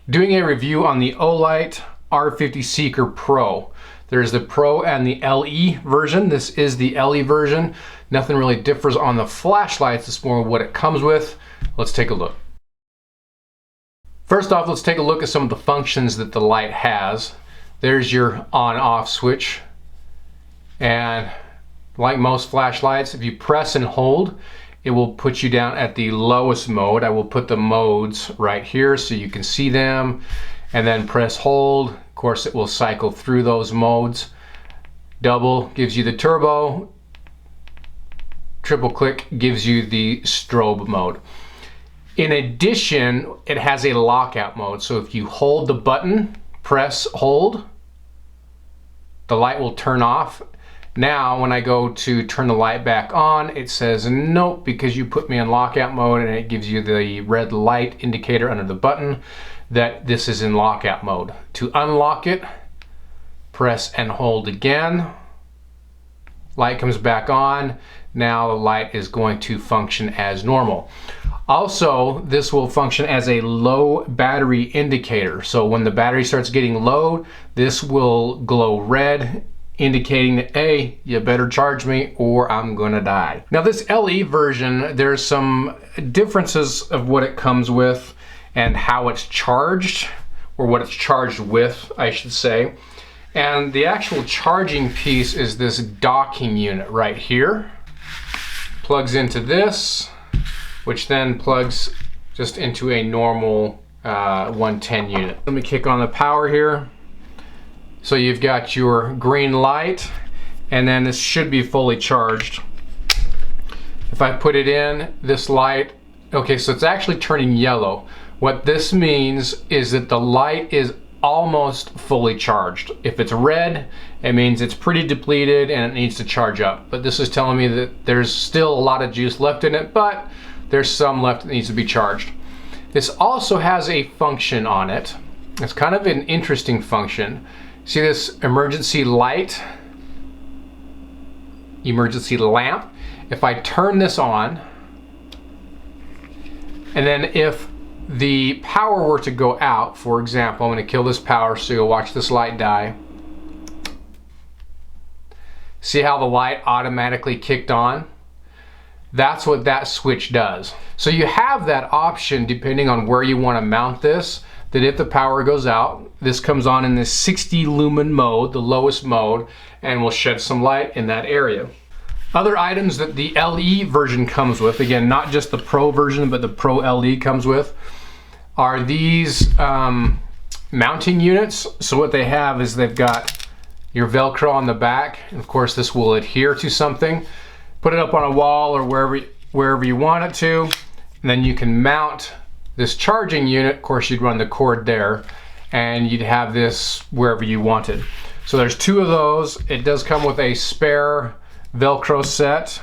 Doing a review on the Olight R50 Seeker Pro. There's the Pro and the LE version. This is the LE version. Nothing really differs on the flashlights. It's more what it comes with. Let's take a look. First off, let's take a look at some of the functions that the light has. There's your on-off switch. And like most flashlights, if you press and hold, it will put you down at the lowest mode. I will put the modes right here so you can see them, and then press hold. Of course, it will cycle through those modes. Double gives you the turbo. Triple click gives you the strobe mode. In addition, it has a lockout mode. So if you hold the button, press hold, the light will turn off. Now, when I go to turn the light back on, it says nope, because you put me in lockout mode, and it gives you the red light indicator under the button that this is in lockout mode. To unlock it, press and hold again. Light comes back on. Now the light is going to function as normal. Also, this will function as a low battery indicator. So when the battery starts getting low, this will glow red, indicating that, hey, you better charge me or I'm gonna die. Now this LE version, there's some differences of what it comes with and how it's charged, or what it's charged with, I should say. And the actual charging piece is this docking unit right here. Plugs into this, which then plugs just into a normal 110 unit. Let me kick on the power here. So you've got your green light, and then this should be fully charged. If I put it in, this light, okay, so it's actually turning yellow. What this means is that the light is almost fully charged. If it's red, it means it's pretty depleted and it needs to charge up. But this is telling me that there's still a lot of juice left in it, but there's some left that needs to be charged. This also has a function on it. It's kind of an interesting function. See this emergency light, emergency lamp? If I turn this on, and then if the power were to go out, for example, I'm going to kill this power so you'll watch this light die. See how the light automatically kicked on? That's what that switch does. So you have that option depending on where you want to mount this, that if the power goes out, this comes on in this 60 lumen mode, the lowest mode, and will shed some light in that area. Other items that the LE version comes with, again, not just the Pro version, but the Pro LE comes with, are these mounting units. So what they have is they've got your Velcro on the back, and of course this will adhere to something. Put it up on a wall or wherever you want it to, and then you can mount this charging unit. Of course, you'd run the cord there, and you'd have this wherever you wanted. So there's two of those. It does come with a spare Velcro set,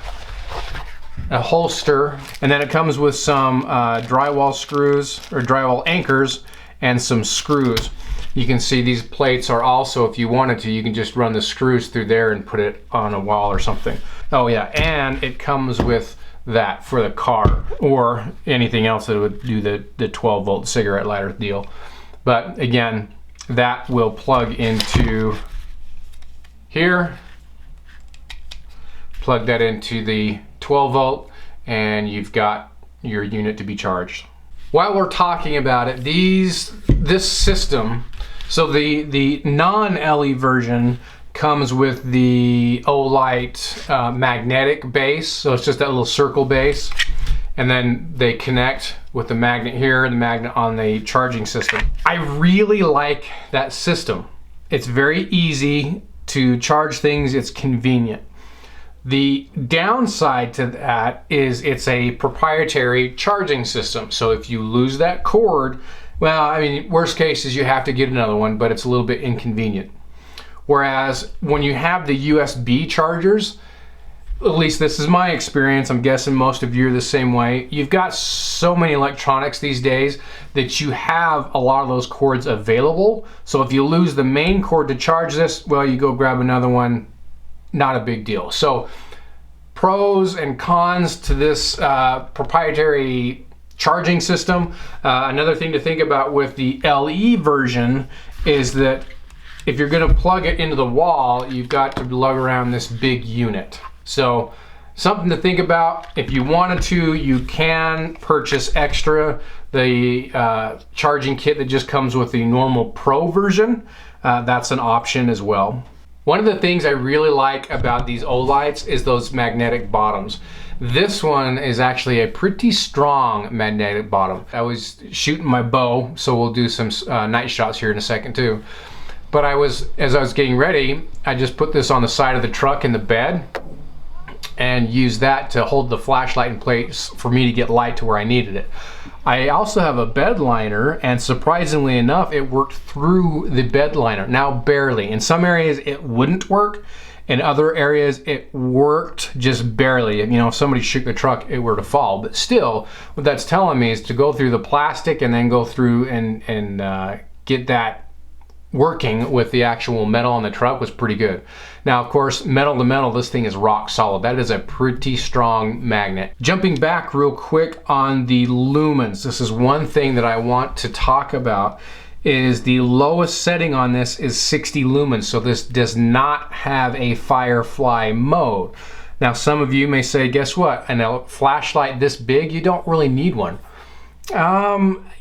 a holster, and then it comes with some drywall screws or drywall anchors and some screws. You can see these plates are also, if you wanted to, you can just run the screws through there and put it on a wall or something. Oh yeah, and it comes with that for the car or anything else that would do the 12 volt cigarette lighter deal. But again, that will plug into here, plug that into the 12 volt, and you've got your unit to be charged. While we're talking about it, this system, so the non-LE version comes with the Olight magnetic base, so it's just that little circle base, and then they connect with the magnet here and the magnet on the charging system. I really like that system. It's very easy to charge things, it's convenient. The downside to that is it's a proprietary charging system, so if you lose that cord, well, I mean, worst case is you have to get another one, but it's a little bit inconvenient. Whereas when you have the USB chargers, at least this is my experience, I'm guessing most of you are the same way, you've got so many electronics these days that you have a lot of those cords available. So if you lose the main cord to charge this, well, you go grab another one, not a big deal. So pros and cons to this proprietary charging system. Another thing to think about with the LE version is that if you're going to plug it into the wall, you've got to lug around this big unit. So something to think about. If you wanted to, you can purchase extra the charging kit that just comes with the normal Pro version. That's an option as well. One of the things I really like about these Olights is those magnetic bottoms. This one is actually a pretty strong magnetic bottom. I was shooting my bow, so we'll do some night shots here in a second too. But as I was getting ready, I just put this on the side of the truck in the bed and used that to hold the flashlight in place for me to get light to where I needed it. I also have a bed liner, and surprisingly enough, it worked through the bed liner. Now barely. In some areas it wouldn't work. In other areas it worked just barely. You know, if somebody shook the truck, it were to fall. But still, what that's telling me is to go through the plastic and then go through and get that working with the actual metal on the truck was pretty good. Now, of course, metal to metal, this thing is rock solid. That is a pretty strong magnet. Jumping back real quick on the lumens, this is one thing that I want to talk about, is the lowest setting on this is 60 lumens, so this does not have a firefly mode. Now, some of you may say, guess what? A flashlight this big, you don't really need one.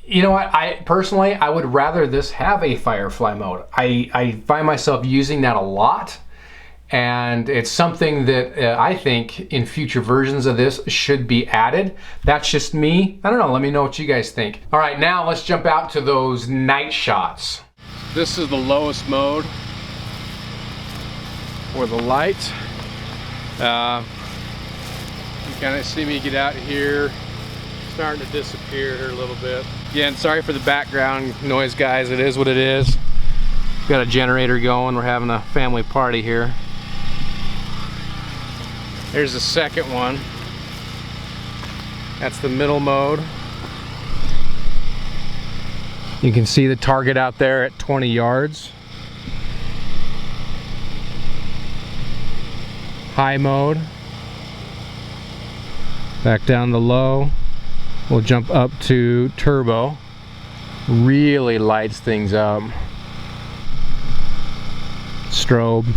You know what, I personally, I would rather this have a firefly mode. I find myself using that a lot, and it's something that I think in future versions of this should be added. That's just me. I don't know, let me know what you guys think. All right, now let's jump out to those night shots. This is the lowest mode for the light. You kind of see me get out here. Starting to disappear here a little bit. Again, sorry for the background noise, guys. It is what it is. Got a generator going. We're having a family party here. There's the second one. That's the middle mode. You can see the target out there at 20 yards. High mode. Back down to low. We'll jump up to turbo. Really lights things up. Strobe.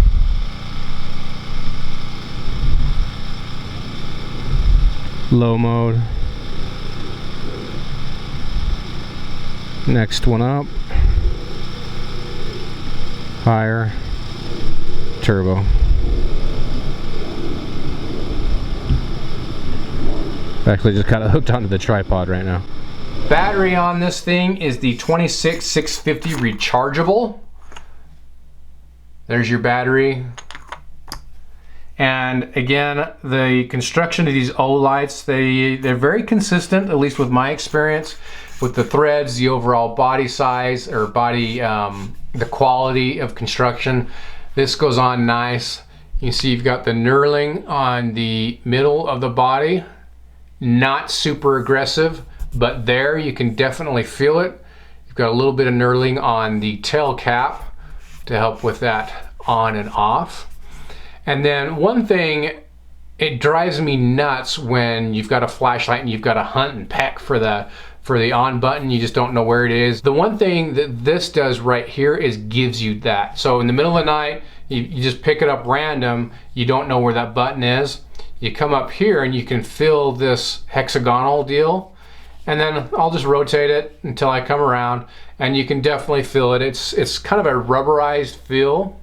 Low mode. Next one up. Higher. Turbo. Actually just got it hooked onto the tripod right now. Battery on this thing is the 26650 rechargeable. There's your battery. And again, the construction of these Olights, they're very consistent, at least with my experience, with the threads, the overall body size, or body, the quality of construction. This goes on nice. You see you've got the knurling on the middle of the body. Not super aggressive, but there you can definitely feel it. You've got a little bit of knurling on the tail cap to help with that on and off. And then one thing, it drives me nuts when you've got a flashlight and you've got to hunt and peck for the on button. You just don't know where it is. The one thing that this does right here is gives you that. So in the middle of the night, you just pick it up random, you don't know where that button is. You come up here and you can feel this hexagonal deal, and then I'll just rotate it until I come around, and you can definitely feel it. It's kind of a rubberized feel.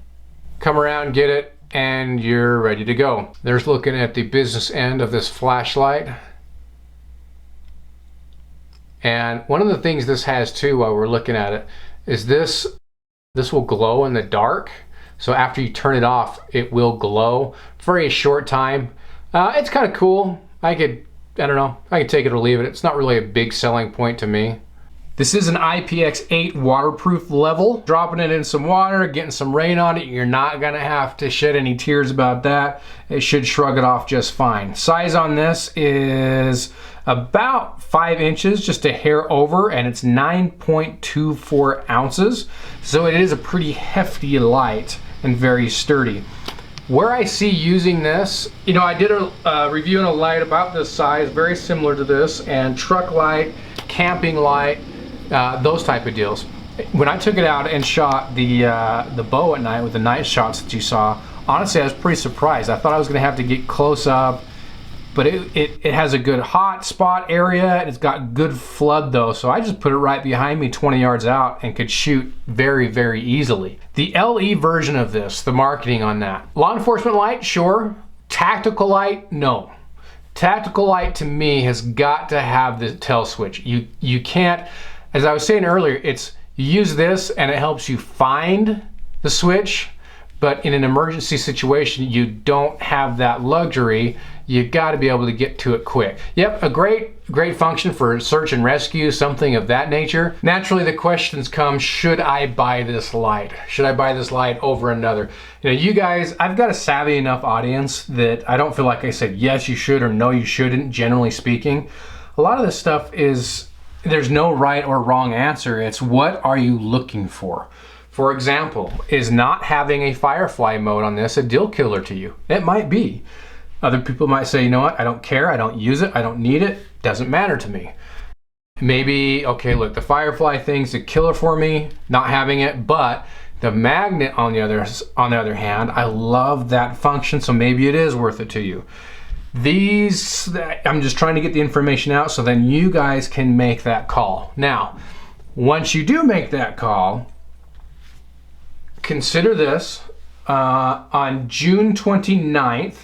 Come around, get it, and you're ready to go. There's looking at the business end of this flashlight. And one of the things this has too, while we're looking at it, is this will glow in the dark. So after you turn it off, it will glow for a short time. It's kind of cool. I could take it or leave it. It's not really a big selling point to me. This is an IPX8 waterproof level. Dropping it in some water, getting some rain on it, you're not gonna have to shed any tears about that. It should shrug it off just fine. Size on this is about 5 inches, just a hair over, and it's 9.24 ounces. So it is a pretty hefty light and very sturdy. Where I see using this, you know, I did a review on a light about this size, very similar to this, and truck light, camping light, those type of deals. When I took it out and shot the bow at night with the night shots that you saw, honestly, I was pretty surprised. I thought I was going to have to get close up, but it has a good hot spot area, and it's got good flood though, so I just put it right behind me 20 yards out and could shoot very, very easily. The LE version of this, the marketing on that. Law enforcement light, sure. Tactical light, no. Tactical light to me has got to have the tail switch. You can't, as I was saying earlier, it's you use this and it helps you find the switch, but in an emergency situation, you don't have that luxury. You got to be able to get to it quick. Yep, a great function for search and rescue, something of that nature. Naturally, the questions come, should I buy this light? Should I buy this light over another? You know, you guys, I've got a savvy enough audience that I don't feel like I said, yes, you should, or no, you shouldn't, generally speaking. A lot of this stuff is, there's no right or wrong answer. It's what are you looking for? For example, is not having a firefly mode on this a deal killer to you? It might be. Other people might say, you know what, I don't care, I don't use it, I don't need it, doesn't matter to me. Maybe, okay, look, the firefly thing's a killer for me, not having it, but the magnet on the other hand, I love that function, so maybe it is worth it to you. These, I'm just trying to get the information out so then you guys can make that call. Now, once you do make that call, consider this on June 29th,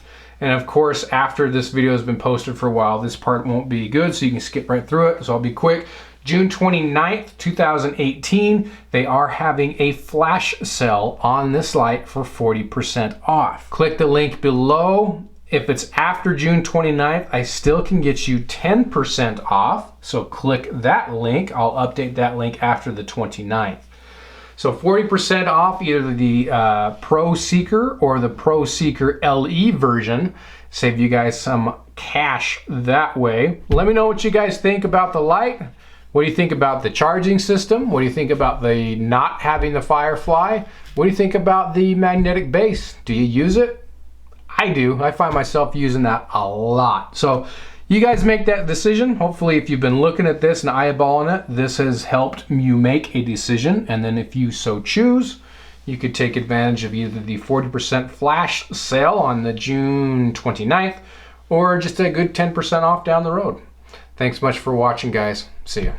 and of course after this video has been posted for a while, this part won't be good, so you can skip right through it, so I'll be quick. June 29th, 2018, they are having a flash sale on this light for 40% off. Click the link below. If it's after June 29th, I still can get you 10% off, so click that link. I'll update that link after the 29th. So 40% off either the Pro Seeker or the Pro Seeker LE version. Save you guys some cash that way. Let me know what you guys think about the light. What do you think about the charging system? What do you think about the not having the firefly? What do you think about the magnetic base? Do you use it? I do. I find myself using that a lot. So you guys make that decision. Hopefully if you've been looking at this and eyeballing it, this has helped you make a decision. And then if you so choose, you could take advantage of either the 40% flash sale on the June 29th or just a good 10% off down the road. Thanks much for watching, guys. See ya.